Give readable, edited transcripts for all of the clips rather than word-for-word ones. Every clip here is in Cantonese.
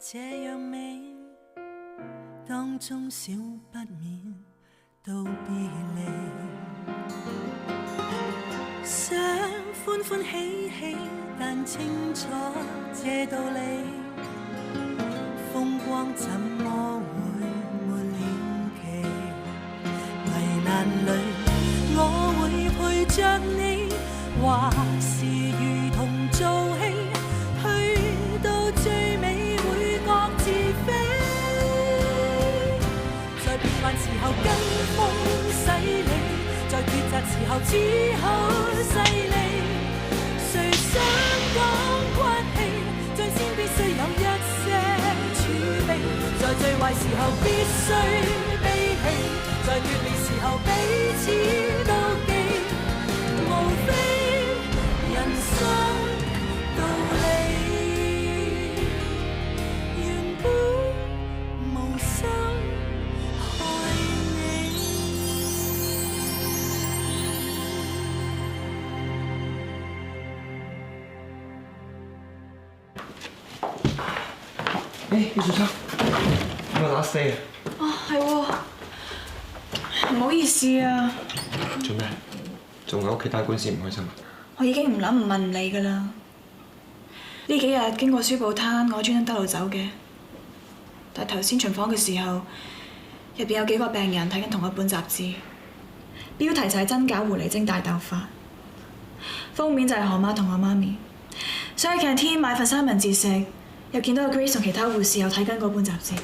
這樣美，當中少不免道別離。想歡歡喜喜，但清楚這道理，風光怎麼會沒了期？危難裏我會陪着你，或是如同做戲，去到最美會各自飛。在變幻時候跟風洗禮，在抉擇時候只好勢利。誰想講骨氣，最先必須有一些儲備。在最壞時候必須悲喜，在決裂時候彼此妒忌。無非人生道理，原本無心害你。葉小秋，我打死啊！哦，係喎，唔好意思啊。做咩？仲喺屋企打官司唔開心啊？我已經唔諗唔問你㗎啦。呢幾日經過書報攤，我專登兜路走嘅。但係頭先巡房嘅時候，入邊有幾個病人睇緊同一本雜誌，標題就係真假狐狸精大鬥法，封面就係何媽同我媽咪。上去 canteen 買份三文治食，又見到個 Grace 同其他護士又睇緊嗰本雜誌。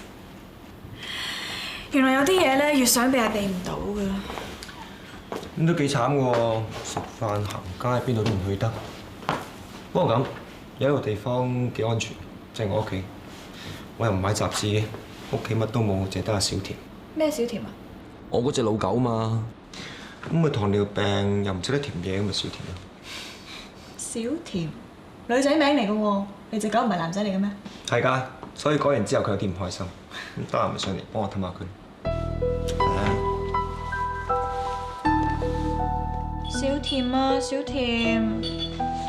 原來有啲嘢咧，越想避係避唔到㗎。咁都幾慘喎！食飯行街邊度都唔去得。不過咁有一個地方幾安全，就係我屋企。我又唔買雜誌嘅，屋企乜都冇，淨係得阿小甜。咩小甜啊？我嗰隻老狗嘛。咁佢糖尿病又唔食得甜嘢，咁咪小甜咯。小甜，女仔名嚟㗎喎。你隻狗唔係男仔嚟嘅咩？係㗎，所以講完之後佢有啲唔開心。咁得閒咪上嚟幫我氹下佢。小甜啊，小甜，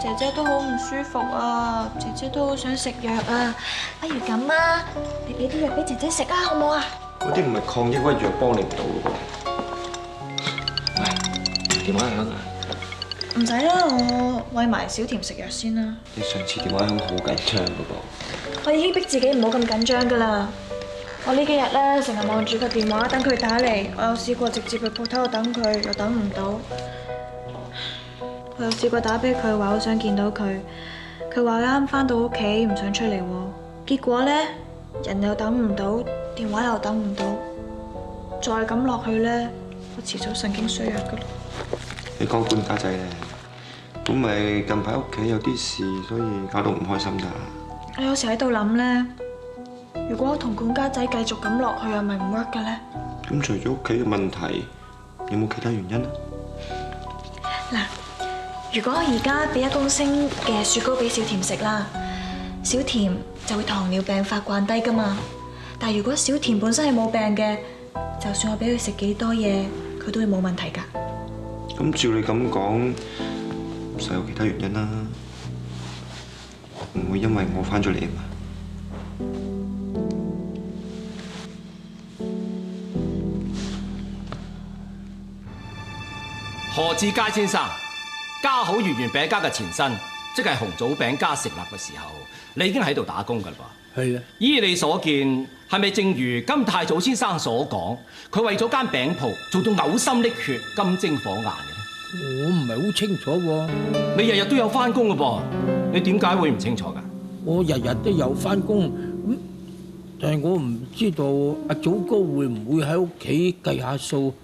姐姐都好唔舒服啊，姐姐都好想食藥啊，不如咁啊，你俾啲藥俾姐姐食啊，好唔好啊？嗰啲唔係抗抑鬱藥，幫你唔到嘅噃。喂，電話響啊！唔使啦，我餵埋小甜食藥先啦。你上次電話響好緊張嘅噃。我已經逼自己唔好咁緊張㗎啦。我呢幾日咧成日望住個電話等佢打嚟，我有試過直接去鋪頭度等佢，又等唔到。我又試過打俾佢，話好想見到佢，佢話啱返到屋企唔想出嚟喎。結果咧，人又等唔到，電話又等唔到，再咁落去咧，我遲早神經衰弱㗎啦。你講管家仔咧，咁咪近排屋企有啲事，所以搞到唔開心咋？我有時喺度諗咧，如果我同管家仔繼續咁落去，係咪唔 work 嘅咧？咁除咗屋企嘅問題，有冇其他原因啊？嗱。如果我而家俾1公升嘅雪糕俾小甜食啦，小甜就會糖尿病發慣低㗎嘛。但係如果小甜本身係冇病嘅，就算我俾佢食幾多嘢，佢都會冇問題㗎。咁照你咁講，實有其他原因啦，唔會因為我返咗嚟啊嘛。何志佳先生。家好月圓餅家嘅前身，即係紅棗餅家成立嘅時候，你已經喺度打工㗎啦噃。係啦。依你所見，係咪正如金太祖先生所講，佢為咗間餅鋪做到嘔心瀝血、金睛火眼嘅咧？我唔係好清楚喎。你日日都有返工㗎噃，你點解會唔清楚㗎？我日日都有返工，但係我唔知道阿祖哥會唔會喺屋企計下數。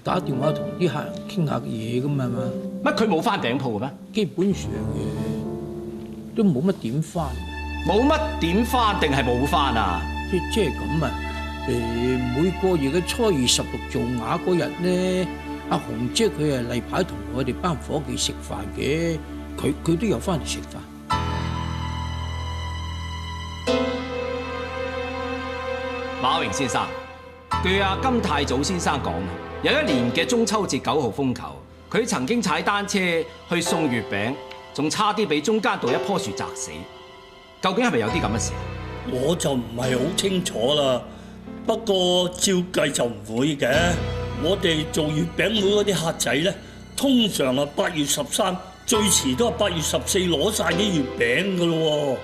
打電話同啲客人傾下嘢咁啊嘛？乜佢冇返餅鋪嘅咩？基本上嘅都冇乜點返。冇乜點返定係冇返啊？即係咁啊！每個月嘅初二十六做鴨嗰日咧，阿紅姐佢係例牌同我哋班伙計食飯嘅，佢都有返嚟食飯。馬榮先生，據阿金太祖先生講，有一年嘅中秋節9號風球，佢曾經踩單車去送月餅，仲差啲俾中間道一棵樹砸死。究竟係咪有啲咁嘅事？我就唔係好清楚啦。不過照計就唔會嘅。我哋做月餅會嗰啲客仔咧，通常啊8月13，最遲都係8月14攞晒啲月餅噶咯。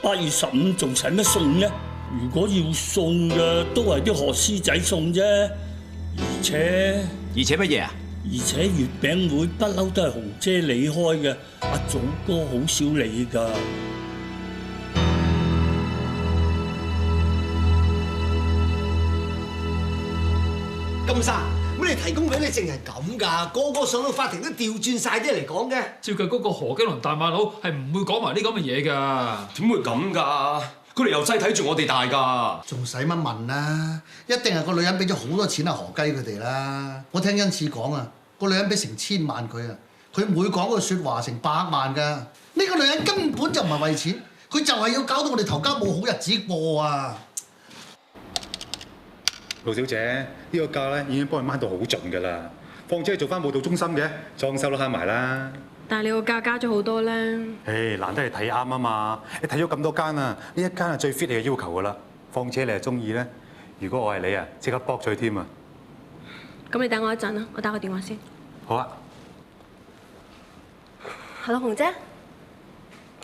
8月15仲使乜送呢？如果要送嘅都係啲學師仔送啫。而且乜嘢啊？而且月餅會不嬲都係紅姐你開嘅，阿祖哥好少理㗎。金生，乜你提供俾你淨係咁㗎？個個上到法庭都調轉晒啲嚟講嘅。照計嗰個何經綸大馬佬係唔會講埋呢咁嘅嘢㗎。點會咁㗎？佢哋由細睇住我哋大㗎。仲使乜問啊？一定係個女人俾咗好多錢阿何雞佢哋啦。我聽恩賜講啊，個女人俾成1000萬佢啊，佢每講個説話成100萬㗎。呢個女人根本就唔係為錢，佢就係要搞到我哋頭家冇好日子過啊！盧小姐，呢個價咧已經幫佢掹到好盡㗎啦。況且係做翻舞蹈中心嘅，裝修都慳埋啦。但係你個價加咗好多咧。誒，難得你睇啱啊嘛！你睇咗咁多間啊，呢一間係最 fit 你嘅要求㗎啦。況且你係中意咧，如果我係你啊，即刻駁嘴添啊！咁你等我一陣啦，我打個電話先。好啊。係咯，紅姐。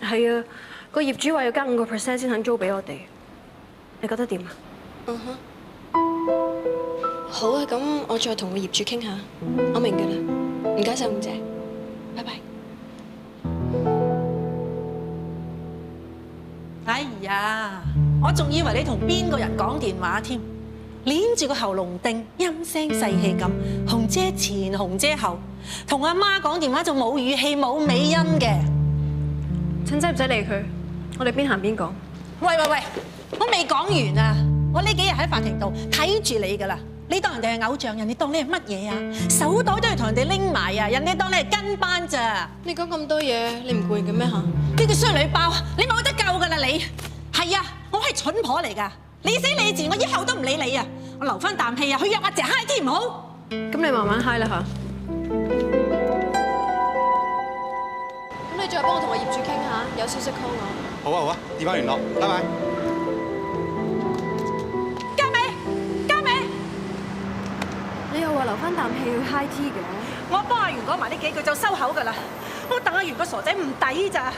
係啊，個業主話要加5% 先肯租俾我哋。你覺得點啊？嗯哼。好啊，咁我再同個業主傾下，我明㗎啦。唔該晒，紅姐，拜拜。哎呀，我仲以為你同邊個人講電話添，捏住個喉嚨定，陰聲細氣咁，紅姐前紅姐後，同阿媽講電話就冇語氣冇尾音嘅。趁仔唔使理佢，我哋邊行邊講。喂，我未講完啊！我呢幾日喺法庭度睇住你㗎啦。你當人哋係偶像，人哋當你係乜嘢啊？手袋都要同人哋拎埋啊！人哋當你係跟班咋？你講咁多嘢，你唔攰嘅咩嚇？呢個衰女包，你冇得救㗎啦你！係啊，我係蠢婆嚟㗎，你死你字，我以後都唔理你啊！我留翻啖氣啊，去約阿姐嗨添唔好？咁你慢慢嗨啦嚇。咁你再幫我同個業主傾下，有消息 call 我。好啊，電話聯絡，拜拜。你又話留翻啖氣去 high tea 嘅，我幫阿元講埋呢幾句就收口㗎啦。我戥阿元個傻仔唔抵咋，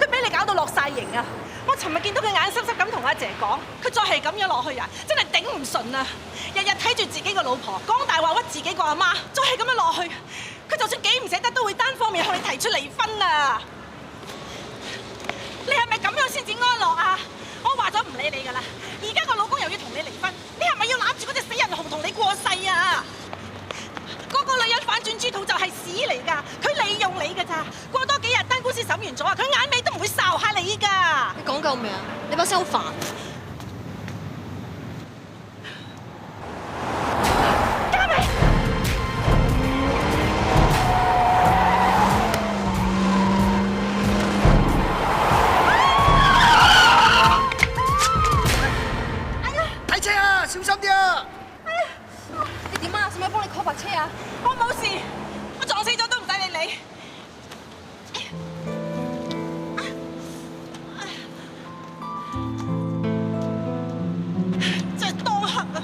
佢俾你搞到落晒型啊！我尋日見到佢眼濕濕咁同阿姐講，佢再係咁樣落去啊，真係頂唔順啊！日日睇住自己個老婆講大話屈自己個阿媽，再係咁樣落去，佢就算幾唔捨得都會單方面向你提出離婚啊！你係咪咁樣先至安樂啊？我話咗唔理你㗎啦，而家個老公又要同你離婚，你係咪要攬住嗰隻死人熊同你過世啊？嗰個女人反轉豬肚就係屎嚟㗎，佢利用你㗎咋？過多幾日單官司審完咗啊，佢眼尾都唔會睄下你㗎。你講夠未啊？你把聲好煩。嘉美，睇車啊，小心啲啊！你點啊？使唔使幫你 call 白車啊？我冇事，我撞死咗都唔使理你。真係當黑啊！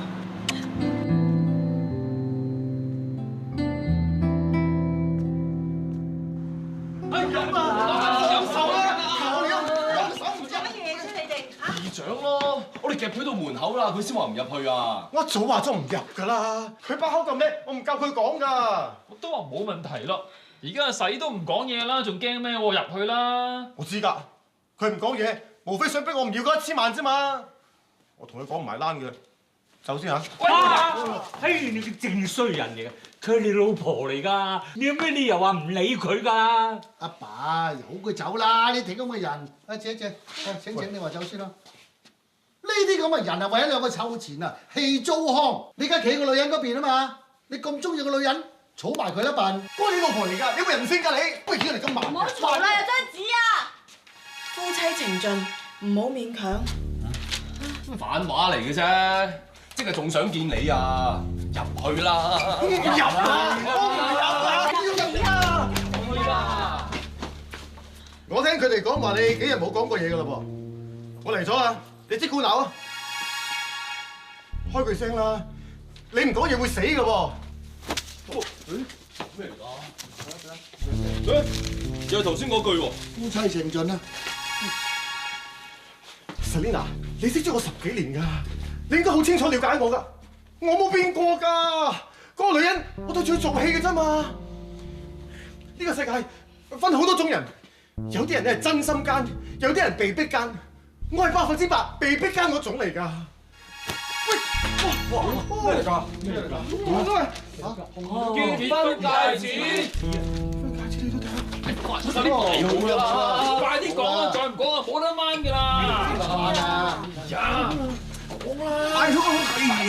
議長咯，我哋夾佢到門口啦，佢先話唔入去啊！我早話咗唔入㗎啦，佢把口咁叻，我唔夠佢講㗎。我都話冇問題咯。而家阿使都唔講嘢啦，仲驚咩？我入去啦。我知㗎，佢唔講嘢，無非想逼我唔要嗰1000萬啫嘛。我同佢講唔埋欄嘅，走先嚇。哇！嘿，你個正衰人嚟嘅，佢係你老婆嚟㗎，你有咩理由話唔理佢㗎？阿爸，由佢走啦！呢啲咁嘅人，啊姐，請你話走先啦。呢啲咁嘅人係為咗兩個臭錢啊，戲糟糠。你而家企個女人嗰邊啊嘛，你咁中意個女人，儲埋佢一笨。嗰你老婆嚟㗎，你有冇人性㗎你？喂，點解你咁盲？唔好嘈啦，有張紙啊！夫妻情盡，唔好勉強。反話嚟嘅啫，即係仲想見你啊！入去啦！入啊！入啊！我聽佢哋講話，你幾日冇講過嘢㗎啦噃。我嚟咗啊！你即管鬧啊！開句聲啦！你唔講嘢會死㗎喎！咩嚟㗎？又係頭先嗰句喎。夫妻成盡啊 Selina， 你識咗我10幾年㗎，你應該好清楚了解我㗎。我冇變過㗎，嗰個女人我對住佢做戲嘅啫嘛。呢個世界分好多種人，有啲人咧係真心奸，有啲人被逼奸。我係100%被逼奸嗰種嚟㗎。喂，哇！咩嚟㗎？咩嚟㗎？結婚戒指，你都睇下。快啲好㗎啦！快啲講啊！再唔講啊，冇得掹㗎啦！呀！哎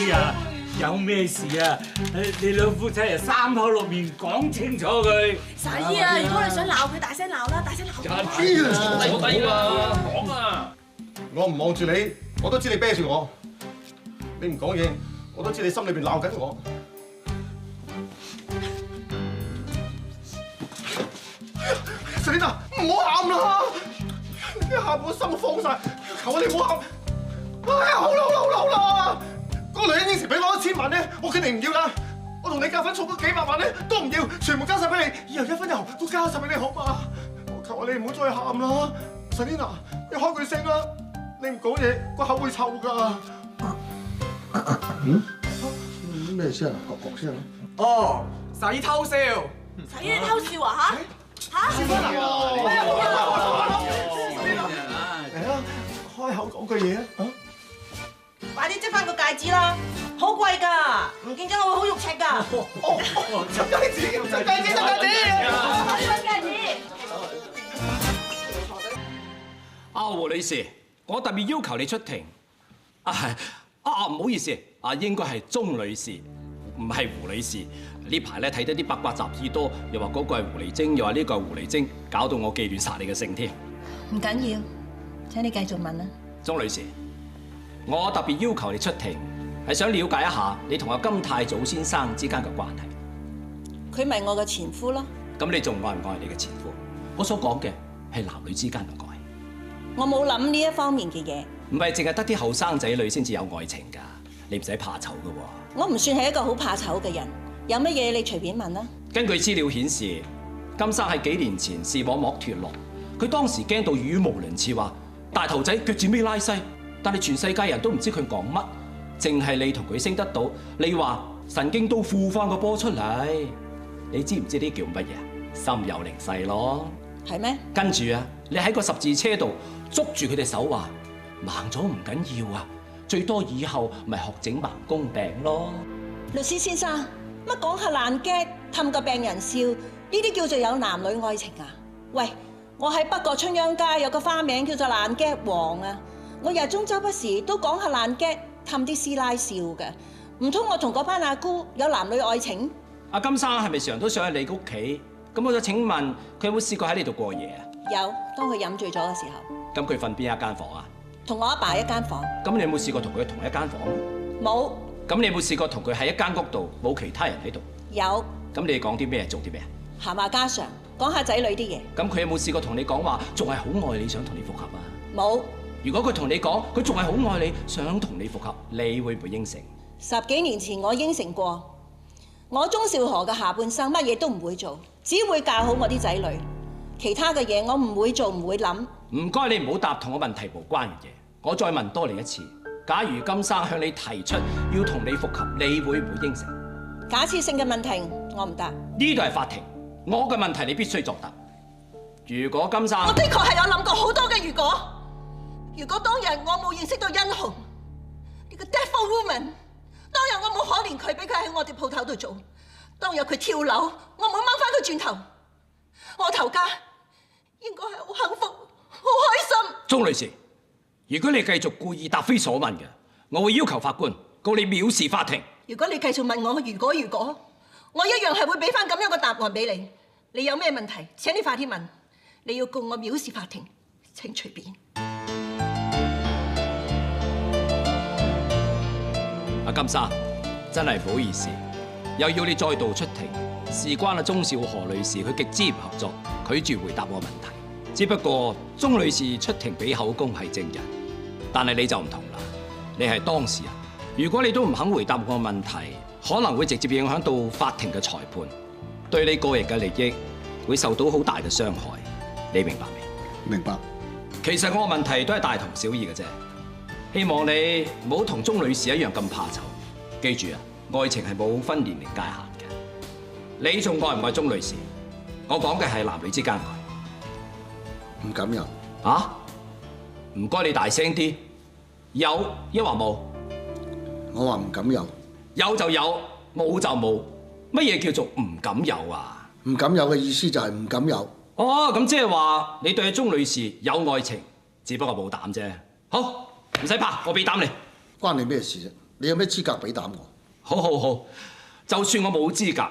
呀，有咩事啊？你兩夫妻啊，三口六面講清楚佢。使啊！如果你想鬧佢，大聲鬧啦，大聲鬧。坐低啦，講啊！我唔望住你，我都知你啤住我。你唔講嘢，我都知你心裏邊鬧緊我。Selina， 唔好喊啦！你喊我心慌晒，求你唔好喊。哎呀，好啦！嗰個女人應承俾我1000萬咧，我決定唔要啦。我同你夾份儲嗰幾百萬咧都唔要，全部交晒俾你，以後1分1毫都交晒俾你，好嘛？我求下你唔好再喊啦 ，Selina， 你開句聲啦！你唔講嘢，個口會臭㗎。咩聲啊？角聲啊！哦，洗偷笑。使你偷笑啊嚇？嚟啦，開口講句嘢啊！快啲織翻個戒指啦，好貴㗎，唔見咗我會好肉赤㗎。執戒指！胡女士，我特別要求你出庭。唔好意思，應該係鐘女士，唔係胡女士。呢排咧睇得啲八卦雜誌多，又話嗰個係狐狸精，又話呢個係狐狸精，搞到我記亂殺你嘅姓添。唔緊要，請你繼續問啦。鐘女士，我特別要求你出庭，係想了解一下你同阿金太祖先生之間嘅關係。佢咪我嘅前夫咯。咁你仲愛唔愛你嘅前夫？我所講嘅係男女之間嘅愛。我冇諗呢一方面嘅嘢。唔係淨係得啲後生仔女先至有愛情㗎，你唔使怕醜㗎喎。我唔算係一個好怕醜嘅人，有乜嘢你隨便問啦。根據資料顯示，金生喺幾年前視網膜脫落，佢當時驚到語無倫次，話大頭仔腳趾尾拉西，但係全世界人都唔知佢講乜，淨係你同佢升得到，你話神經都附翻個波出嚟，你知唔知呢叫乜嘢？心有靈犀咯。係咩？跟住啊，你喺個十字車度捉住佢哋手話，盲咗唔緊要啊，最多以後咪學整盲公病咯。律師先生，乜講下爛 gag 氹個病人笑，呢啲叫做有男女愛情啊？喂，我喺北角春秧街有個花名叫做爛 gag 王啊，我日中周不時都講下爛 gag 氹啲師奶笑嘅，唔通我同嗰班阿姑有男女愛情？阿金生係咪常都上去你屋企？咁我就請問佢有冇試過喺呢度過夜啊？有，當佢飲醉咗嘅時候。咁佢瞓邊一間房啊？同我阿爸一間房。咁你有冇試過同佢同一間房？冇。咁你有冇試過同佢喺一間屋度冇其他人喺度？有。咁你講啲咩？做啲咩啊？閒話家常，講下仔女啲嘢。咁佢有冇試過同你講話仲係好愛你，想同你復合啊？冇。如果佢同你講佢仲係好愛你，想同你復合，你會唔會應承？10幾年前我應承過，我鐘兆河嘅下半生乜嘢都唔會做，只會教好我啲仔女。其他嘅嘢我唔會做，唔會諗。唔該，你唔好答同我問題無關嘅嘢。我再問多你一次，假如金生向你提出要同你復合，你會唔會應承？假設性嘅問題我唔答。呢度係法庭，我嘅問題你必須作答。如果金生，我的確係有諗過好多嘅如果。如果當日我冇認識到殷紅呢個 devil woman， 當日我冇可憐佢，俾佢喺我哋鋪頭度做。當日佢跳樓，我冇掹翻佢轉頭，我頭家應該係好幸福、好開心。鐘女士，如果你繼續故意答非所問嘅，我會要求法官告你藐視法庭。如果你繼續問我如果，我一樣係會俾翻咁樣嘅答案俾你。你有咩問題？請你快啲問。你要告我藐視法庭，請隨便。阿金生，真係唔好意思，又要你再度出庭，事關阿鐘兆河女士，佢極之唔合作，拒絕回答我問題。只不過鐘女士出庭俾口供係證人，但係你就唔同啦，你係當事人。如果你都唔肯回答我嘅問題，可能會直接影響到法庭嘅裁判，對你個人嘅利益會受到好大嘅傷害。你明白未？明白。其實我嘅問題都係大同小異嘅啫。希望你唔好同鐘女士一樣咁怕醜。記住啊，愛情係冇分年齡界限嘅。你仲愛唔愛鐘女士？我講嘅係男女之間愛。唔敢有。啊？唔該你大聲啲。有抑或冇？我話唔敢有。有就有，冇就冇。乜嘢叫做唔敢有啊？唔敢有嘅意思就係唔敢有。哦，咁即係話你對鐘女士有愛情，只不過冇膽啫。好。唔使怕，我俾膽你。關你咩事啫？你有咩資格俾膽我？好好好，就算我冇資格，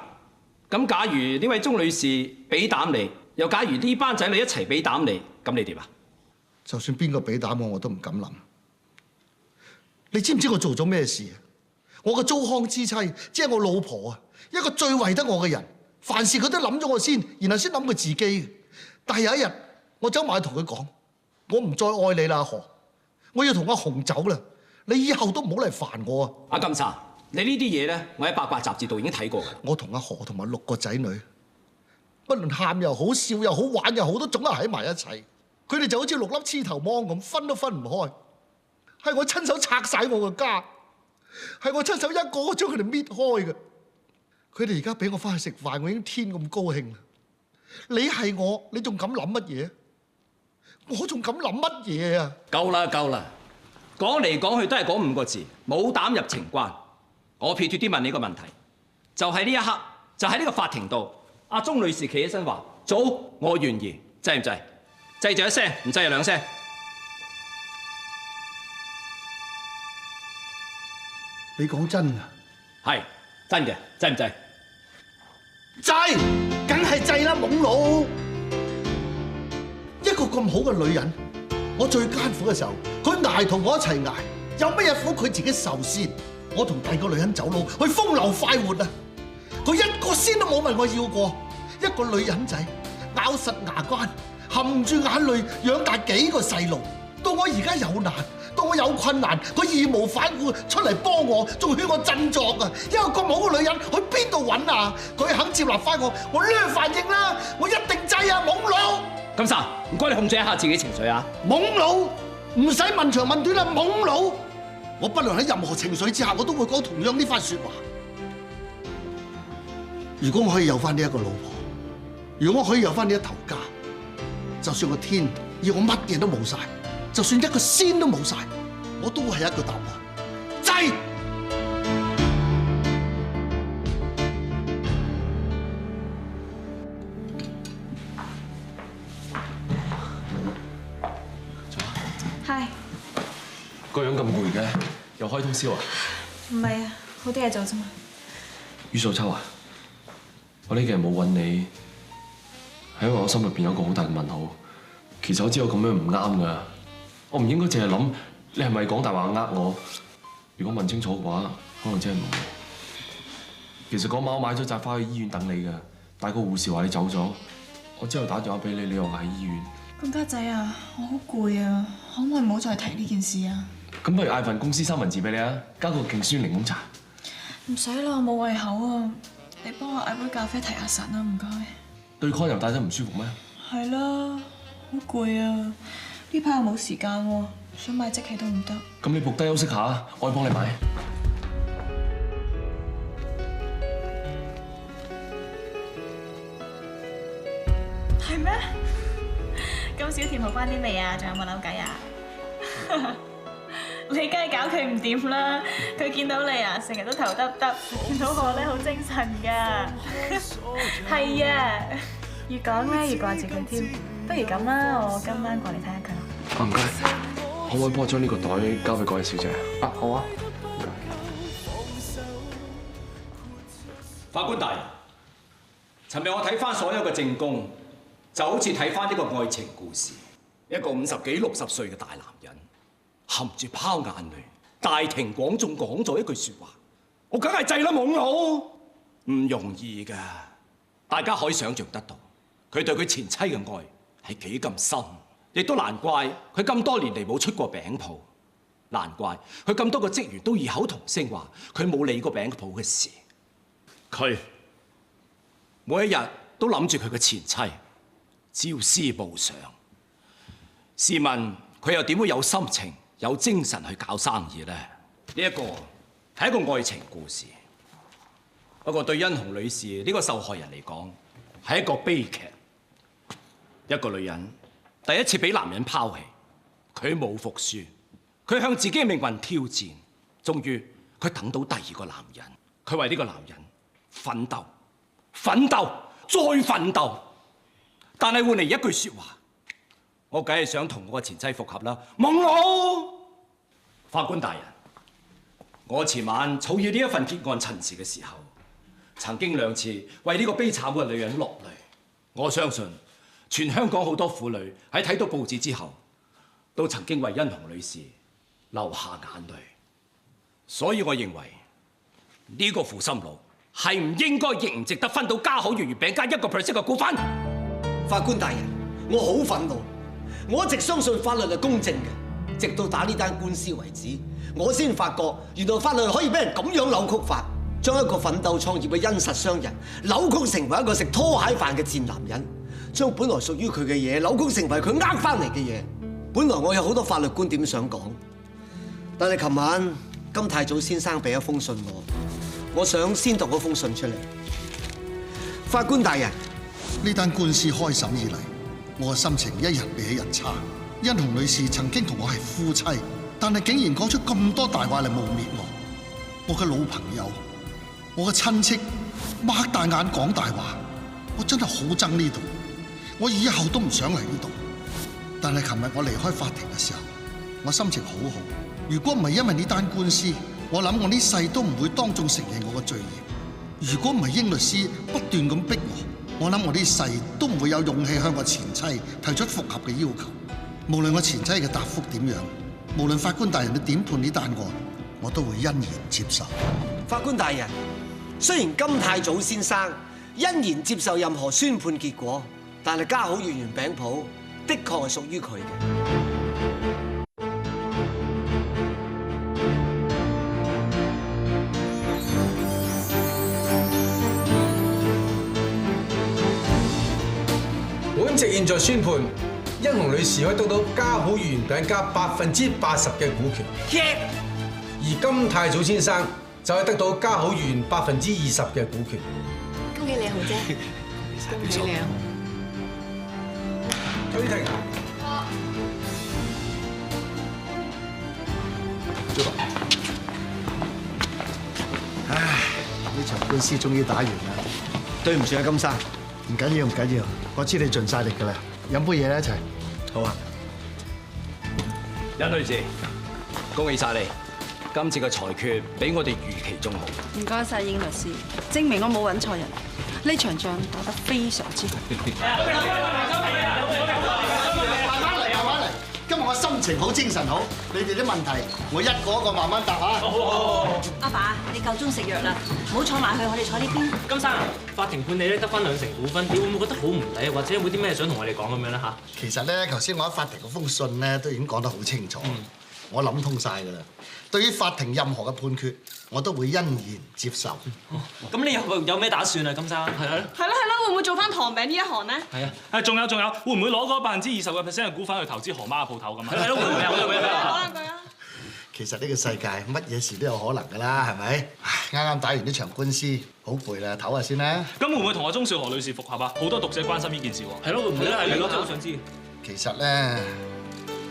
咁假如呢位鐘女士俾膽你，又假如呢班仔女一齊俾膽你，咁你點啊？就算邊個俾膽我都唔敢諗。你知唔知我做咗咩事啊？我個糟糠之妻，即係我老婆啊，一個最為得我嘅人，凡事佢都諗咗我先，然後先諗佢自己。但係有一日，我走埋去同佢講，我唔再愛你啦，阿何。我要同阿紅走啦！你以後都唔好嚟煩我啊！阿金生，你呢啲嘢咧，我喺八卦雜誌度已經睇過㗎。我同阿何同埋6個仔女，不論喊又好、笑又好、玩又好，都總係喺埋一齊。佢哋就好似6粒黐頭芒咁，分都分唔開。係我親手拆晒我個家，係我親手一個個將佢哋搣開嘅。佢哋而家俾我翻去食飯，我已經天咁高興啦！你係我，你仲敢諗乜嘢？我仲敢諗乜嘢啊？夠啦夠啦，講嚟講去都係嗰5個字，冇膽入情關。我撇脱啲問你個問題，就係呢一刻，就喺呢個法庭度，阿鐘女士企起身話：做，我願意，制唔制？制就一聲，唔制就2聲。你講真啊？係真嘅，制唔制？制，梗係制啦，懵佬！一個咁好嘅女人，我最艱苦嘅時候，佢捱同我一齊捱，有乜嘢苦佢自己受先。我同第二個女人走路，去風流快活啊！佢一個仙都冇問我要過。一個女人仔咬實牙關，含住眼淚養大幾個細路。到我而家有難，到我有困難，佢義無反顧出嚟幫我，仲勸我振作啊！一個咁好嘅女人，去邊度揾啊？佢肯接納翻我呢反應啦，我一定制啊，懵佬！金生，唔該你控制一下自己情緒啊！懵佬，唔使問長問短啦，懵佬！我不論喺任何情緒之下，我都會講同樣呢番説話。如果我可以有翻呢一個老婆，如果我可以有翻呢一頭家，就算個天要我乜嘢都冇晒，就算一個仙都冇晒，我都係一個答案。制！係。個樣咁攰嘅，又開通宵啊？唔係啊，好啲嘢做啫嘛。于素秋啊，我呢幾日冇揾你，係因為我心入邊有個好大嘅問號。其實我知道咁樣唔啱噶，我唔應該淨係諗你係咪講大話呃我。如果問清楚嘅話，可能真係唔會。其實嗰晚我買咗扎花去醫院等你㗎，但係個護士話你走咗，我之後打電話俾你，你又話喺醫院。咁家仔啊，我好攰啊，可唔可以唔好再提呢件事啊？咁不如嗌份公司三文治俾你啊，加個勁酸檸檬茶。唔使啦，我冇胃口啊！你幫我嗌杯咖啡提下神啊，唔該。對抗又帶得唔舒服咩？係啦，好攰啊！呢排又冇時間喎，想買即棄都唔得。咁你伏低休息下，我幫你買。係咩？咁小甜好翻啲未啊？仲有冇扭計啊？你梗係搞佢唔掂啦！佢見到你啊，成日都頭耷耷，見到我咧好精神㗎。係啊，越講咧越掛住佢添。不如咁啦，我今晚過嚟睇下佢啦。唔該，可唔可以幫我將呢個袋交俾嗰位小姐啊？好啊。法官大人，尋日我睇翻所有嘅證供，就好似睇翻呢個愛情故事。一個50幾60歲嘅大男人，含住拋眼淚，大庭廣眾講咗一句説話，我梗係制啦，懵佬，唔容易㗎。大家可以想像得到，佢對佢前妻嘅愛係幾咁深，亦都難怪佢咁多年嚟冇出過餅鋪。難怪佢咁多個職員都異口同聲話佢冇理過餅鋪嘅事。佢每一日都諗住佢嘅前妻，朝思暮想。試問佢又點會有心情、有精神去搞生意呢？呢一個係一個愛情故事，不過對殷紅女士呢個受害人嚟講係一個悲劇。一個女人第一次俾男人拋棄，佢冇服輸，佢向自己嘅命運挑戰，終於佢等到第二個男人，佢為呢個男人奮鬥、奮鬥再奮鬥，但係換嚟一句説話，我梗係想同我嘅前妻復合啦，懵佬！法官大人，我前晚草擬呢一份結案陳詞嘅時候，曾經2次為呢個悲慘嘅女人落淚。我相信全香港好多婦女喺睇到報紙之後，都曾經為殷紅女士流下眼淚。所以我認為呢個負心佬係唔應該，亦唔值得分到家好月餅家1% 嘅股份。法官大人，我好憤怒，我一直相信法律係公正嘅，直到打呢單官司為止，我先發覺原來法律可以俾人咁樣扭曲法，將一個奮鬥創業嘅殷實商人扭曲成為一個食拖鞋飯嘅賤男人，將本來屬於佢嘅嘢扭曲成為佢呃翻嚟嘅嘢。本來我有好多法律觀點想講，但係琴晚金太祖先生俾一封信我想先讀嗰封信出嚟。法官大人，呢單官司開審以嚟，我嘅心情一日比一日差。殷紅女士曾經同我係夫妻，但係竟然講出咁多大話嚟污蔑我。我嘅老朋友，我嘅親戚，擘大眼講大話，我真係好憎呢度。我以後都唔想嚟呢度。但係琴日我離開法庭嘅時候，我心情好好。如果唔係因為呢單官司，我諗我呢世都唔會當眾承認我嘅罪孽。如果唔係英律師不斷咁逼我諗我呢世都唔會有勇氣向我前妻提出復合嘅要求。無論我前妻嘅答覆點樣，無論法官大人你點判呢單案，我都會欣然接受。法官大人，雖然金太祖先生欣然接受任何宣判結果，但係家好月圓餅鋪的確係屬於佢嘅。本席現在宣判，殷紅女士可以得到家好月圓餅家80%嘅股權，而金太祖先生就可以得到家好月圓20%嘅股權。恭喜你，紅姐！恭喜你啊！推停。唉，呢場官司終於打完啦。對唔住啊，金生。唔緊要，唔緊要，我知你盡晒力㗎啦。飲杯嘢啦，一齊。好啊。殷女士，恭喜晒你！今次嘅裁決比我哋預期中好。唔該晒英律師，證明我冇揾錯人。呢場仗打得非常之好。慢慢嚟，慢慢嚟。今日我心情好，精神好。你哋啲問題，我一個一個慢慢答啊。好。阿爸，你夠鐘食藥啦，唔好坐埋去，我哋坐呢邊。金生，法庭判你咧得翻2成股份，你會唔會覺得好唔抵，或者有冇啲咩想同我哋講咁樣咧嚇？其實咧，頭先我喺法庭嗰封信咧都已經講得好清楚，我諗通晒㗎啦。對於法庭任何嘅判決，我都會欣然接受。咁你有咩打算啊，金生？係啊。係咯，會唔會做翻糖餅呢一行咧？係啊，仲有，會唔會攞嗰20%嘅股份去投資何媽嘅鋪頭咁啊？係咯，會唔會有？講兩句啊！其實呢個世界乜嘢事都有可能㗎啦，係咪？啱啱打完呢場官司，好攰啦，唞下先啦。咁會唔會同阿鐘少河女士復合啊？好多讀者關心呢件事喎。係咯，會唔會咧？係咯，真係好想知。其實咧，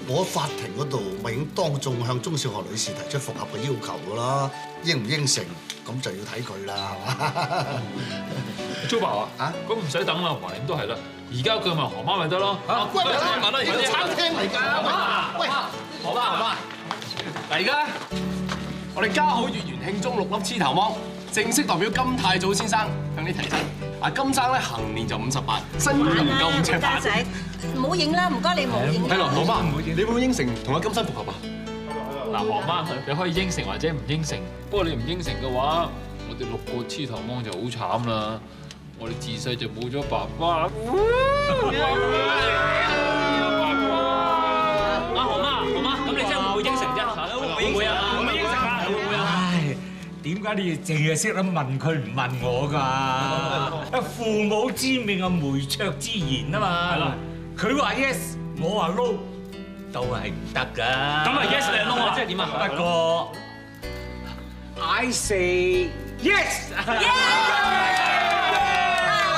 我喺法庭嗰度咪已經當眾向鐘少河女士提出復合嘅要求㗎啦，應唔應承咁就要睇佢啦，係嘛租爸啊，咁唔使等啦，橫掂都係啦，而家佢問何媽咪得咯。喂，呢個餐廳嚟㗎，喂，何媽。嗱，而家我哋家好月圓慶中6粒黐頭芒，正式代表金太祖先生向你提親。啊，金生咧行年就58，身高又唔夠5尺8。家仔，唔好影啦，唔該你冇影。係咯，何媽，你會唔會應承同阿金生復合啊？嗱，何媽，你可以應承或者唔應承，不過你唔應承嘅話，我哋6個黐頭芒就好慘啦。我哋自細就冇咗爸爸。何媽，咁你真係會唔會應承啫？點解你淨係識得問佢唔問我㗎？父母之命啊，媒妁之言啊嘛。係啦，佢話 yes， 我話 no， 都係唔得㗎。咁啊 yes 定 no 啊？即係點啊？不過 I say yes。我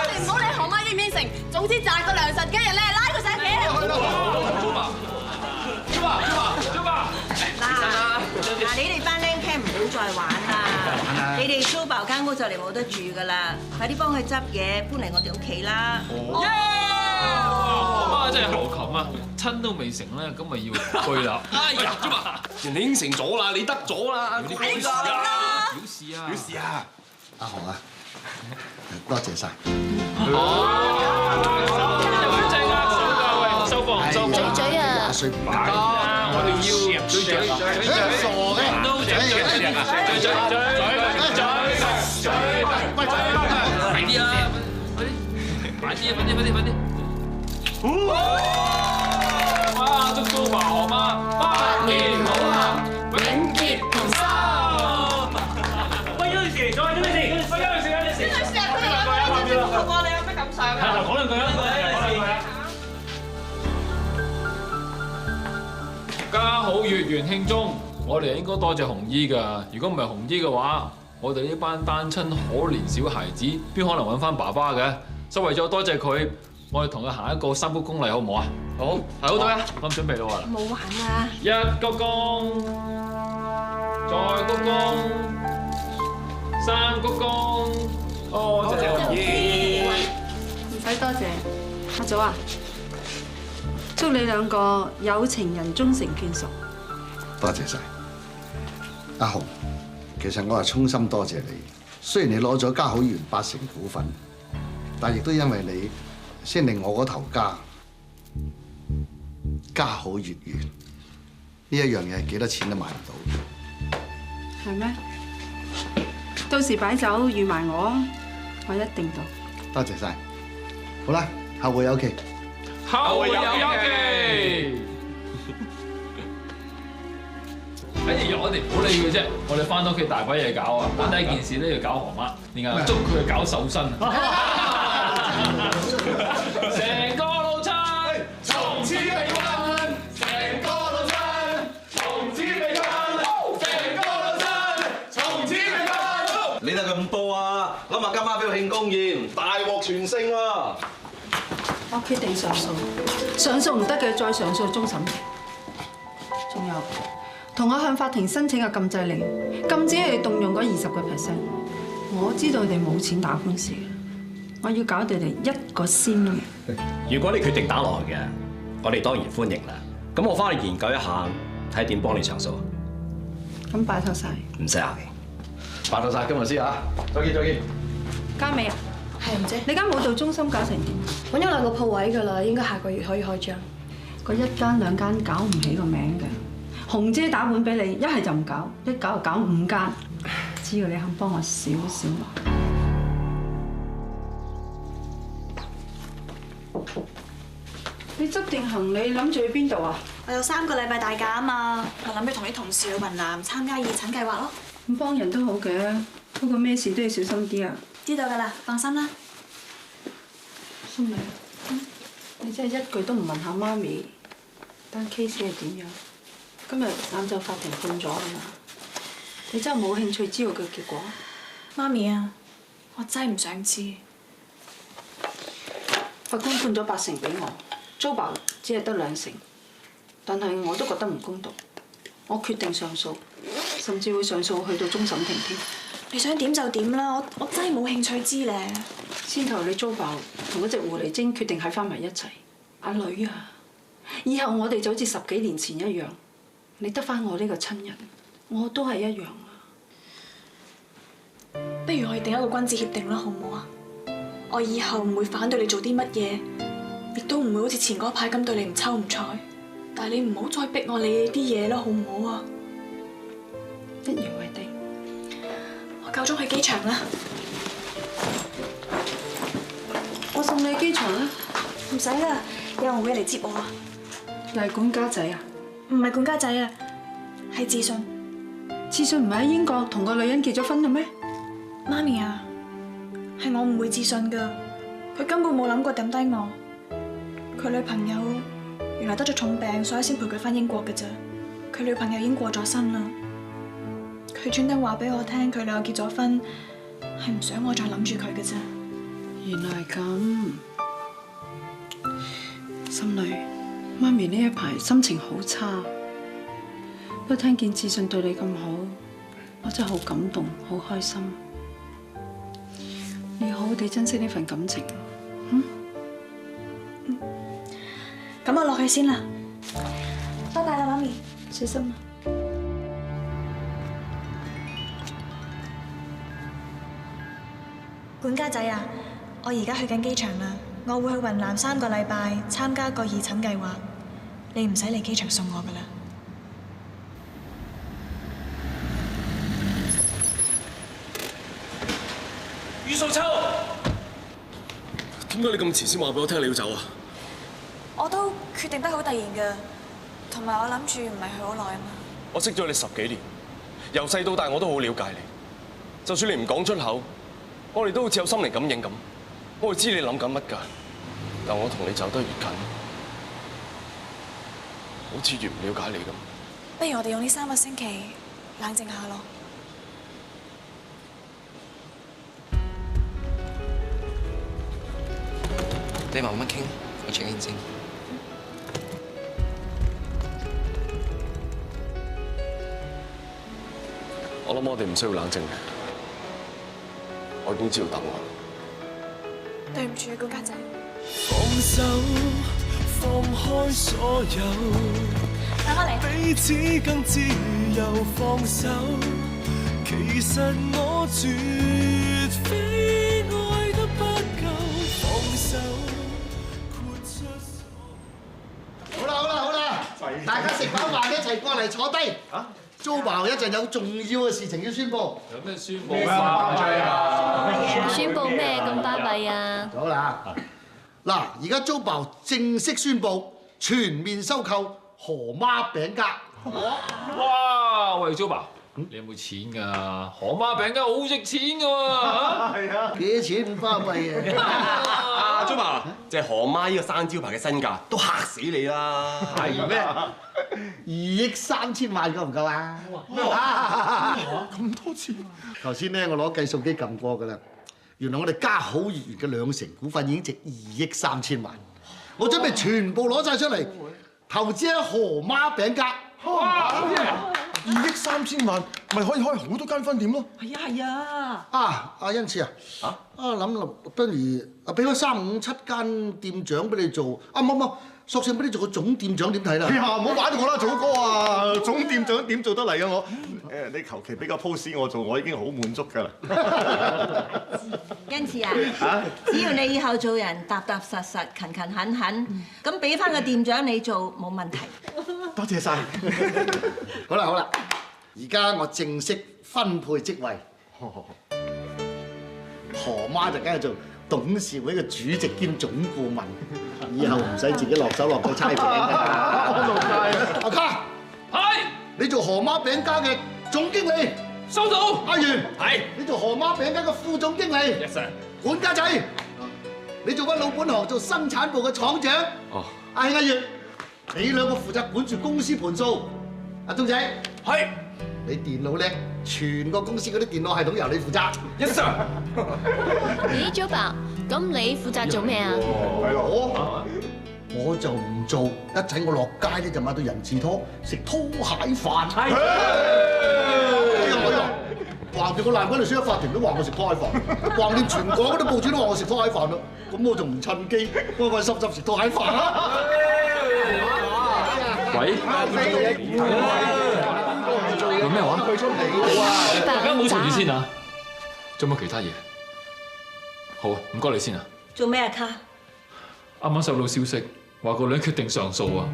哋唔好理何媽應唔應承，總之賺個良辰吉日咧，拉佢上嗱，你哋班僆 K 唔好再玩啦！你哋蘇爸間屋就嚟冇得住噶啦，快啲幫佢執嘢搬嚟我哋屋企啦！何媽真係豪琴啊，親都未成咧，咁咪要居啦！哎呀，啫嘛，人哋應承咗啦，你得咗啦，有啲表示啊，表示啊，表示啊！阿紅啊，多謝晒。收貨，收貨。嘴嘴啊！阿水唔得，我哋要嘴嘴，傻嘅，都嘴嘴，快啲啊！快啲！哇！祝蘇爸何媽百年好合，永結同心。喂，有陣時，有陣時。你有咩感想啊？係，講兩句啦。家好月圓慶中，我哋應該多謝紅姨㗎。如果唔係紅姨嘅話，我哋呢班單親可憐小孩子，邊可能揾翻爸爸嘅？所以為咗多謝佢，我哋同佢行一個三鞠躬禮，好唔好啊？好，係好對啊！咁準備到啊！冇玩啊！一鞠躬，再鞠躬，三鞠躬，多謝紅姨。唔使多謝，阿祖啊！祝你兩個有情人終成眷屬。多謝晒。阿紅，其實我係衷心多謝你。雖然你攞咗家好園8成股份，但亦都因為你先令我嗰頭家好月圓呢一樣嘢，幾多錢都買唔到。係咩？到時擺酒預埋我，我一定到。多謝晒。好啦，後會有期。後會有期。我哋唔好理佢啫，我哋翻到屋企大把嘢搞啊！第一件事咧要搞何媽，點解？捉佢去搞瘦身。成個老親，從此被困；成個老親，從此被困；成個老親，從此被困。你得咁多啊！諗下今晚俾佢慶功宴，大獲全勝喎！我決定上訴，上訴唔得嘅再上訴終審庭。仲有，同我向法庭申請嘅禁制令，禁止佢哋動用嗰20%。我知道佢哋冇錢打官司嘅，我要搞佢哋一個先咯。如果你決定打落去嘅，我哋當然歡迎啦。咁我翻去研究一下，睇點幫你上訴。咁拜託晒。唔使客氣。拜託晒，今日先嚇，再見。嘉美啊，係唔姐，你間舞蹈中心搞成點？揾咗2個鋪位㗎啦，應該下個月可以開張。個1間2間搞唔起個名嘅，紅姐打本俾你，一係就唔搞，一搞就搞5間。只要你肯幫我少少忙。你執定行李諗住去邊度啊？我有3個禮拜大假啊嘛，我諗住同啲同事去雲南參加義診計劃咯。咁幫人都好嘅，不過咩事都要小心啲啊！知道㗎啦，放心啦。心美，你真係一句都唔問下媽咪單 case 係點樣？今日晏晝法庭判咗㗎嘛？你真係冇興趣知道佢結果？媽咪啊，我真係唔想知。法官判咗8成俾我，租爆只係得2成，但係我都覺得唔公道。我決定上訴，甚至會上訴去到終審庭添。你想點就點啦，我真係冇興趣知咧。先頭你租爆同嗰隻狐狸精決定喺翻埋一齊。阿女啊，以後我哋就好似10幾年前一樣，你得翻我呢個親人，我都係一樣啊。不如我哋定一個君子協定啦，好唔好啊？我以後唔會反對你做啲乜嘢，亦都唔會好似前嗰排咁對你唔抽唔睬。但係你唔好再逼我理你啲嘢啦，好唔好啊？一言為定。我夠鐘去機場啦。我送你去機場啦。唔使啦，有人會嚟接我啊。又係管家仔啊？唔係管家仔啊，係自信。志信唔係喺英國同個女人結咗婚嘅咩？媽咪啊，係我誤會志信㗎，佢根本冇諗過抌低我。佢女朋友原來得咗重病，所以先陪佢返英國嘅咋。佢女朋友已經過咗身啦。佢專登話俾我聽，佢兩個結咗婚，係唔想我再諗住佢嘅咋。原來係咁，心女，媽咪呢一排心情好差，不過聽見志信對你咁好，我真係好感動，好開心。你好好地珍惜呢份感情，咁我落去先啦，拜拜啦，媽咪，小心啊！管家仔啊，我而家去緊機場啦，我會去雲南3個禮拜參加個義診計劃，你唔使嚟機場送我噶啦。于素秋，點解你咁遲先話俾我聽你要走啊？我都決定得好突然噶，同埋我諗住唔係去好耐啊嘛。我識咗你10幾年，由細到大我都好了解你。就算你唔講出口，我哋都好似有心靈感應咁，我會知你諗緊乜㗎。但我同你走得越近，好似越唔了解你咁。不如我哋用呢3個星期冷靜下咯。你慢慢傾，我 check in先。我諗我哋唔需要冷靜嘅，我已經知道答案。對唔住啊，管家仔。放手，放開所有，等我嚟。彼此更自由，放手。其實我絕非愛得不夠，放手。好啦，大家食飽飯一齊過嚟坐低。租爆一陣有重要嘅事情要宣佈。有咩宣佈啊？宣佈咩咁巴閉啊？好啦，嗱，而家租爆正式宣佈全面收購何媽餅家。哇！喂，租爸，你有冇錢㗎？何媽餅家好值錢㗎喎！係啊，幾錢咁巴閉啊？阿租爸，即係何媽呢個生招牌嘅身價都嚇死你啦！係咩？2億3千萬夠唔夠啊？咁多錢？頭先咧，我攞計數機撳過㗎啦。原來我哋家好月圓嘅2成股份已經值2億3千萬。我準備全部攞晒出嚟，投資喺何媽餅家。哇！2億3千萬，咪可以開好多間分店咯。係啊。阿恩賜諗不如俾開3、5、7間店長俾你做。唔，索性俾你做個總店長點睇啦？唔好玩到我啦，祖哥啊！總店長點做得嚟啊我？你求其俾個 pose 我做，我已經好滿足㗎啦。恩賜啊，只要你以後做人踏踏實實、勤勤懇懇，咁俾翻個店長你做冇問題。多謝晒。好啦，而家我正式分配職位。何媽就梗係做董事會嘅主席兼總顧問，以後唔使自己落手落腳猜餅㗎。阿卡，係，你做何媽餅家嘅總經理。收到。阿元，係，你做何媽餅家嘅副總經理。Yes sir。管家仔，你做翻老本行做生產部嘅廠長。哦。阿慶阿月，你兩個負責管住公司盤數。阿東仔，係。你電腦叻，全個公司嗰啲電腦系統由你負責。Yes sir。咦，祖爸，咁你負責做咩啊？我就唔做，一陣我落街咧就買到人字拖，食拖鞋飯。係。橫掂個爛鬼律師喺法庭都話我食拖鞋飯，橫掂全港嗰啲報紙都話我食拖鞋飯啦，咁我就唔趁機開開心心食拖鞋飯啦。喂？有咩話？大家唔好嘈住先啊！做乜其他嘢？好啊，唔該你先啊。做咩啊，卡？啱啱收到消息，話個女決定上訴啊！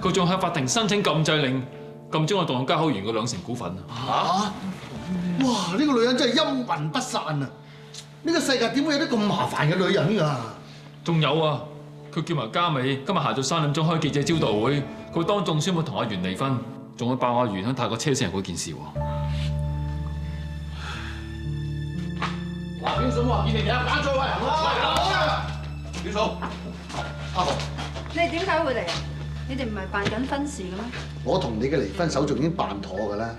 佢仲向法庭申請禁制令，禁止我動用家好園嘅2成股份啊！哇！呢個女人真係陰魂不散啊！呢個世界點會有啲咁麻煩嘅女人㗎？仲有啊！佢叫埋嘉美今日下晝3點鐘開記者招待會，佢當眾宣布同阿元離婚，仲會爆阿元喺泰國車死人嗰件事喎。嗱，表嫂話見你哋一班再喂，表嫂，阿豪，你哋點解會嚟啊？你哋唔係辦緊婚事嘅咩？我同你嘅離婚手續已經辦妥㗎啦，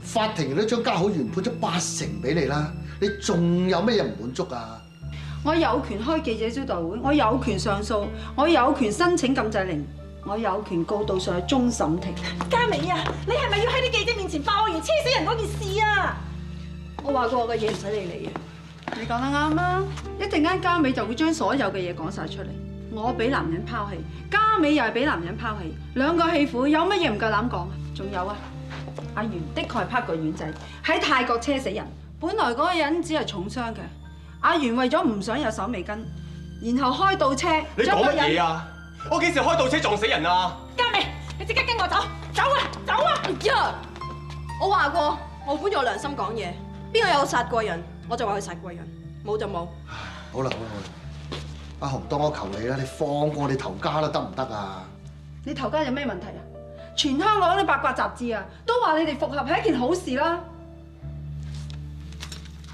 法庭亦都將家好園判咗80%俾你啦，你仲有咩嘢唔滿足啊？我有權開記者招待會，我有權上訴，我有權申請禁制令，我有權告到上去終審庭。嘉美啊，你係咪要喺啲記者面前爆完車死人嗰件事啊？我話過我嘅嘢唔使理你嘅，你講得啱啦！一陣間嘉美就會將所有嘅嘢講晒出嚟。我俾男人拋棄，嘉美又係俾男人拋棄，兩個戲婦有乜嘢唔夠膽講啊？仲有啊，阿元的確係拍個丸仔喺泰國車死人，本來嗰個人只係重傷嘅。阿元為咗唔想有手尾跟，然後開倒車。你講乜嘢啊？我幾時開倒車撞死人啊？嘉美，你即刻跟我走，走啊，走啊！呀！我話過，我本住我良心講嘢，邊個有殺過人，我就話佢殺過人，冇就冇。好啦，阿紅，當我求你啦，你放過我哋頭家啦，得唔得啊？你頭家有咩問題啊？全香港啲八卦雜誌啊，都話你哋復合係一件好事啦。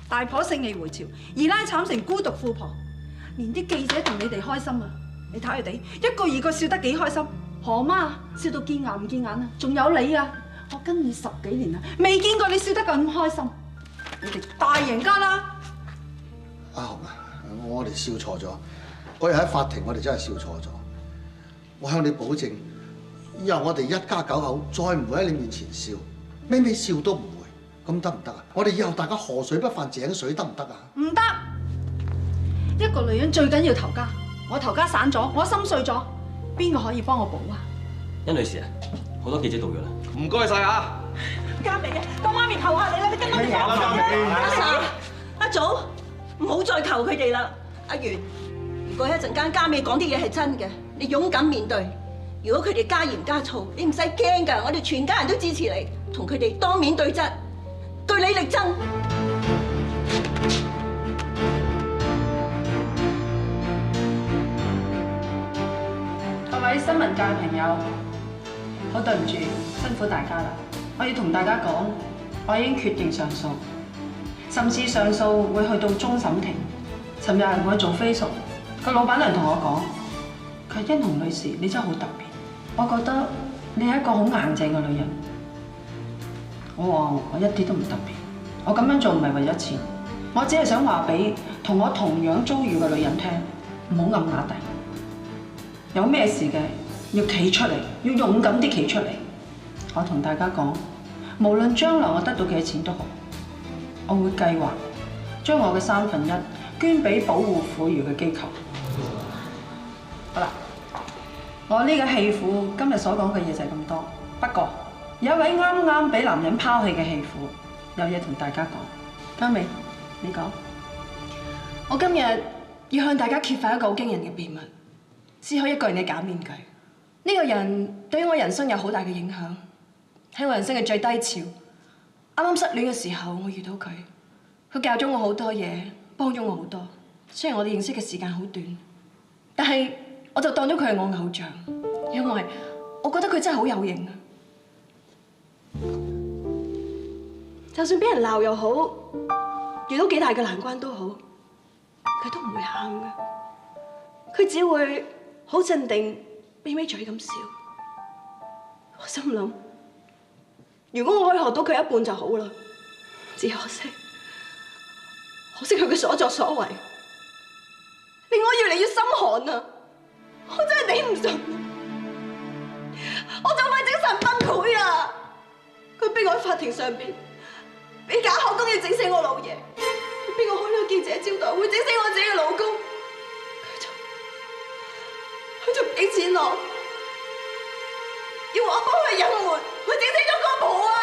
大婆勝利回朝，二奶慘成孤獨富婆，連啲記者同你哋開心啊！你睇佢哋一個二個笑得幾開心，何媽笑到見牙唔見眼啊！仲有你啊，我跟你10幾年啦，未見過你笑得咁開心，你哋大贏家啦！阿紅啊，我哋笑錯咗，嗰日喺法庭我哋真係笑錯咗。我向你保證，以後我哋一家9口再唔會喺你面前笑，咩咩笑都唔會，咁得唔得啊？我哋以後大家河水不犯井水，得唔得啊？唔得！一個女人最緊要頭家，我頭家散咗，我心碎咗，邊個可以幫我補啊？甄女士啊，好多記者到咗啦，唔該晒啊！嘉美啊，個媽咪求下你啦，你跟媽咪走啦！阿祖，唔好再求佢哋啦。阿元，如果一陣間嘉美講啲嘢係真嘅，你勇敢面對。如果佢哋加鹽加醋，你唔使驚㗎，我哋全家人都支持你，同佢哋當面對質，據理力爭。各位新聞界朋友，好對唔住，辛苦大家啦！我要同大家講，我已經決定上訴，甚至上訴會去到終審庭。尋日我做 facial，個老闆娘同我講，佢話甄紅女士你真係好特別，我覺得你係一個好硬淨嘅女人。我話我一啲都唔特別，我咁樣做唔係為咗錢，我只係想話俾同我同樣遭遇嘅女人聽，唔好暗啞底。有咩事嘅要企出嚟，要勇敢啲企出嚟。我同大家講，無論將來我得到幾多錢都好，我會計劃將我嘅1/3捐俾保護婦孺嘅機構。好啦，我呢個戲婦今日所講嘅嘢就係咁多。不過有一位啱啱俾男人拋棄嘅戲婦，有嘢同大家講。嘉美，你講。我今日要向大家揭發一個好驚人嘅秘密。撕開一個人嘅假面具，呢個人對於我人生有好大嘅影響。喺我人生嘅最低潮，啱啱失戀嘅時候，我遇到佢，佢教咗我好多嘢，幫咗我好多。雖然我哋認識嘅時間好短，但係我就當咗佢係我偶像，因為我覺得佢真係好有型啊！就算俾人鬧又好，遇到幾大嘅難關都好，佢都唔會喊嘅，佢只會好鎮定，微微嘴咁笑。我心諗，如果我可以學到佢一半就好啦。只可惜佢嘅所作所為，令我越嚟越心寒啊！我真係頂唔順，我就快精神崩潰啦！佢逼我喺法庭上邊俾假口供要整死我老爺，佢逼我開呢個記者招待會整死我自己嘅老公。佢仲俾錢我，要我幫佢隱瞞，佢整死咗個婆啊！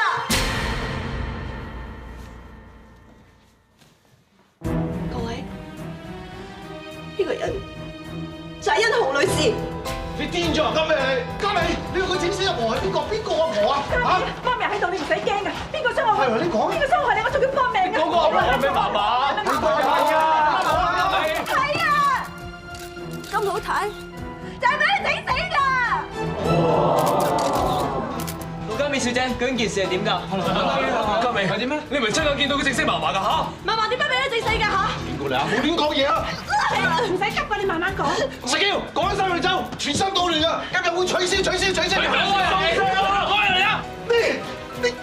各位，呢個人就係甄紅女士。你癲咗啊？嘉美，嘉美，你話佢整死阿婆係邊個？邊個阿婆啊？嚇！媽咪喺度，你唔使驚㗎。邊個傷害我？係你講。邊個傷害你？我仲要搏命㗎。嗰個阿婆係咩爸爸？你講係啊！係啊！咁老太就係俾你整死㗎！杜嘉勉，位小姐，究竟件事係點㗎？嘉美係點咩？你唔係親眼見到佢正式嫲嫲㗎嚇？嫲嫲點解俾你整死㗎嚇？邊個嚟啊？冇亂講嘢啊！唔使急㗎，你慢慢講。石嬌，趕晒佢哋走，全心搗亂啊！今日會取消！咩？你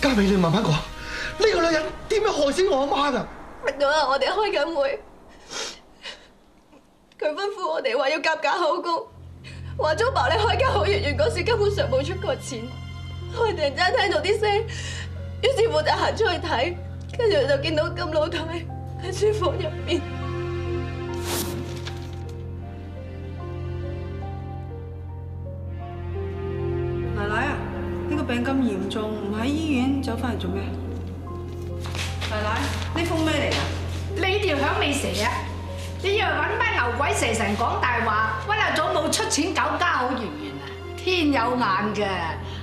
嘉美，你慢慢講。呢個女人點樣害死我阿媽㗎？嗰日我哋開緊會，佢吩咐我哋話要夾假口供，話租爆你開家好月圓嗰時根本上冇出過錢。我哋突然之間聽到啲聲，於是乎就行出去睇，跟住就見到金老太喺書房入邊。奶奶啊，呢個病咁嚴重，唔喺醫院走翻嚟做咩？奶奶，呢封咩嚟㗎？你條響尾蛇啊！你以為揾班牛鬼蛇神講大話，揾阿祖母出錢搞家好月圓啊？天有眼嘅，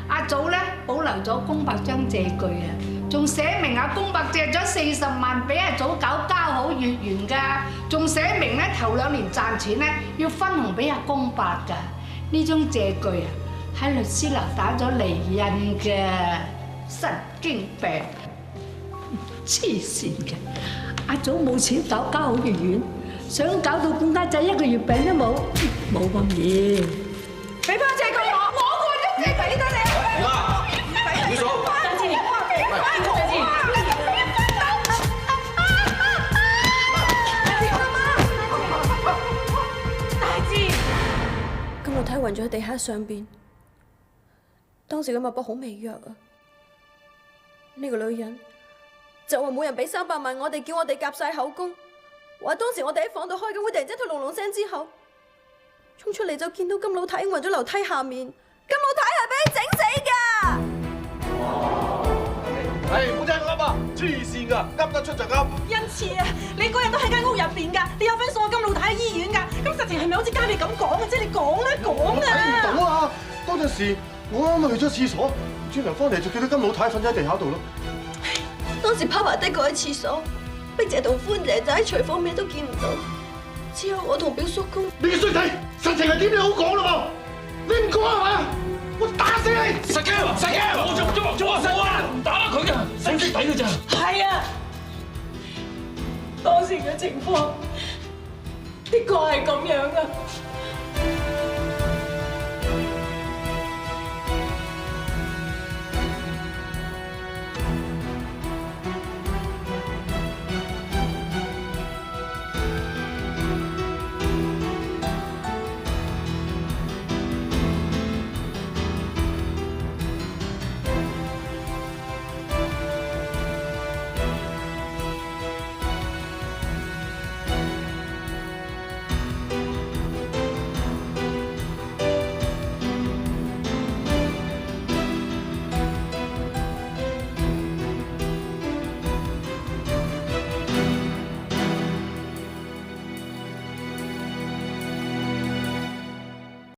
阿祖咧保留咗公伯張借據啊，仲寫明阿公伯借咗40萬俾阿祖搞家好月圓㗎，仲寫明咧頭2年賺錢咧要分紅俾阿公伯㗎。呢張借據啊喺律師樓打咗離印嘅，神經病！黐線嘅，阿祖冇錢搞家好月圓，想搞到官家仔1個月餅都冇，冇咁易。俾翻借據我過咗借俾咗你。你數。大志，金老太暈咗喺地下上邊，當時嘅脈搏好微弱啊。呢個女人就話冇人俾300萬我哋，叫我哋夾晒口供，話當時我哋喺房度開緊會，突然間聽隆隆聲之後，衝出嚟就見到金老太已經暈咗樓梯下面，金老太係俾你整死㗎！唔好聽我噏啊！黐線㗎，噏得出就噏。恩賜啊，你嗰日都喺間屋入邊㗎，你有份送金老太喺醫院㗎，咁實情係咪好似嘉美咁講嘅啫？你講啦，講啊！睇唔到啊！嗰陣時我啱啱去咗廁所，轉頭翻嚟就見到金老太瞓咗喺地下度咯。當時拋埋低佢喺廁所，碧姐同歡姐就喺廚房咩都見唔到，之後我同表叔公，你嘅衰仔，實情係點你好講啦噃？你唔講係嘛？我打死你！石嬌，我做啊！唔打佢㗎，識唔識抵㗎咋？係啊，當時嘅情況的確係咁樣啊。